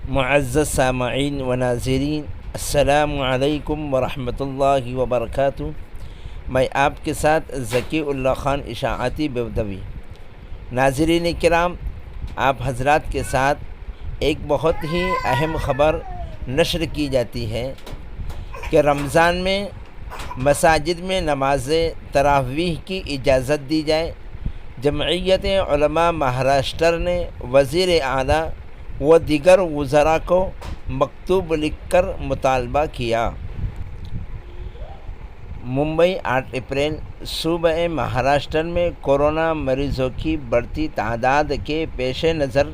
معزز سامعین و ناظرین، السلام علیکم ورحمۃ اللہ وبرکاتہ۔ میں آپ کے ساتھ ذکی اللہ خان اشاعتی بیودوی۔ ناظرین کرام، آپ حضرات کے ساتھ ایک بہت ہی اہم خبر نشر کی جاتی ہے کہ رمضان میں مساجد میں نماز تراویح کی اجازت دی جائے۔ جمعیت علماء مہاراشٹر نے وزیر اعلیٰ و دیگر وزراء کو مکتوب لکھ کر مطالبہ کیا۔ ممبئی 8 اپریل۔ صوبہ مہاراشٹر میں کورونا مریضوں کی بڑھتی تعداد کے پیش نظر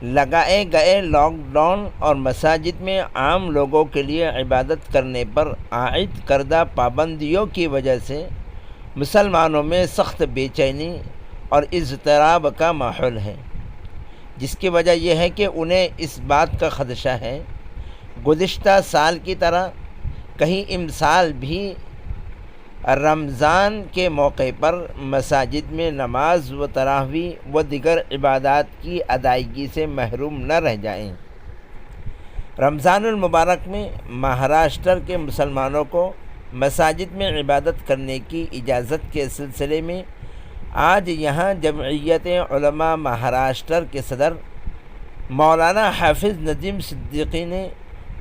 لگائے گئے لاک ڈاؤن اور مساجد میں عام لوگوں کے لیے عبادت کرنے پر عائد کردہ پابندیوں کی وجہ سے مسلمانوں میں سخت بے چینی اور اضطراب کا ماحول ہے، جس کی وجہ یہ ہے کہ انہیں اس بات کا خدشہ ہے گزشتہ سال کی طرح کہیں امسال بھی رمضان کے موقع پر مساجد میں نماز و تراویح و دیگر عبادات کی ادائیگی سے محروم نہ رہ جائیں۔ رمضان المبارک میں مہاراشٹر کے مسلمانوں کو مساجد میں عبادت کرنے کی اجازت کے سلسلے میں آج یہاں جمعیت علماء مہاراشٹر کے صدر مولانا حافظ ندیم صدیقی نے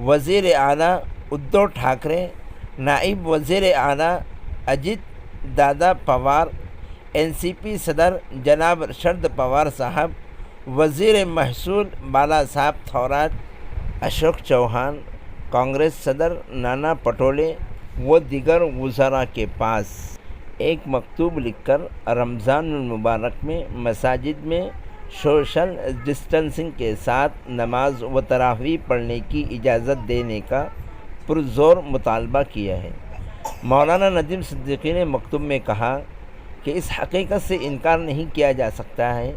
وزیر اعلیٰ ادھو ٹھاکرے، نائب وزیر اعلیٰ اجیت دادا پوار، NCP صدر جناب شرد پوار صاحب، وزیر محصول بالا صاحب تھورات، اشوک چوہان، کانگریس صدر نانا پٹولے و دیگر وزراء کے پاس ایک مکتوب لکھ کر رمضان المبارک میں مساجد میں سوشل ڈسٹنسنگ کے ساتھ نماز و تراویح پڑھنے کی اجازت دینے کا پرزور مطالبہ کیا ہے۔ مولانا ندیم صدیقی نے مکتوب میں کہا کہ اس حقیقت سے انکار نہیں کیا جا سکتا ہے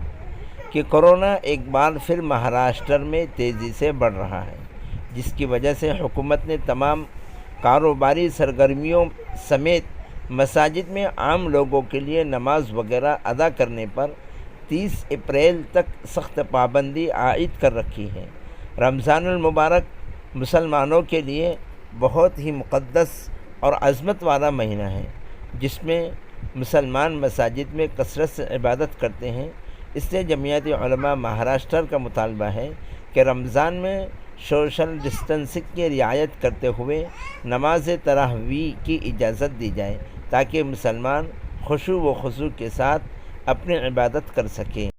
کہ کورونا ایک بار پھر مہاراشٹر میں تیزی سے بڑھ رہا ہے، جس کی وجہ سے حکومت نے تمام کاروباری سرگرمیوں سمیت مساجد میں عام لوگوں کے لیے نماز وغیرہ ادا کرنے پر 30 اپریل تک سخت پابندی عائد کر رکھی ہے۔ رمضان المبارک مسلمانوں کے لیے بہت ہی مقدس اور عظمت والا مہینہ ہے، جس میں مسلمان مساجد میں کثرت سے عبادت کرتے ہیں۔ اس لیے جمعیت علماء مہاراشٹر کا مطالبہ ہے کہ رمضان میں سوشل ڈسٹنسنگ کی رعایت کرتے ہوئے نماز تراویح کی اجازت دی جائے تاکہ مسلمان خشوع و خضوع کے ساتھ اپنی عبادت کر سکیں۔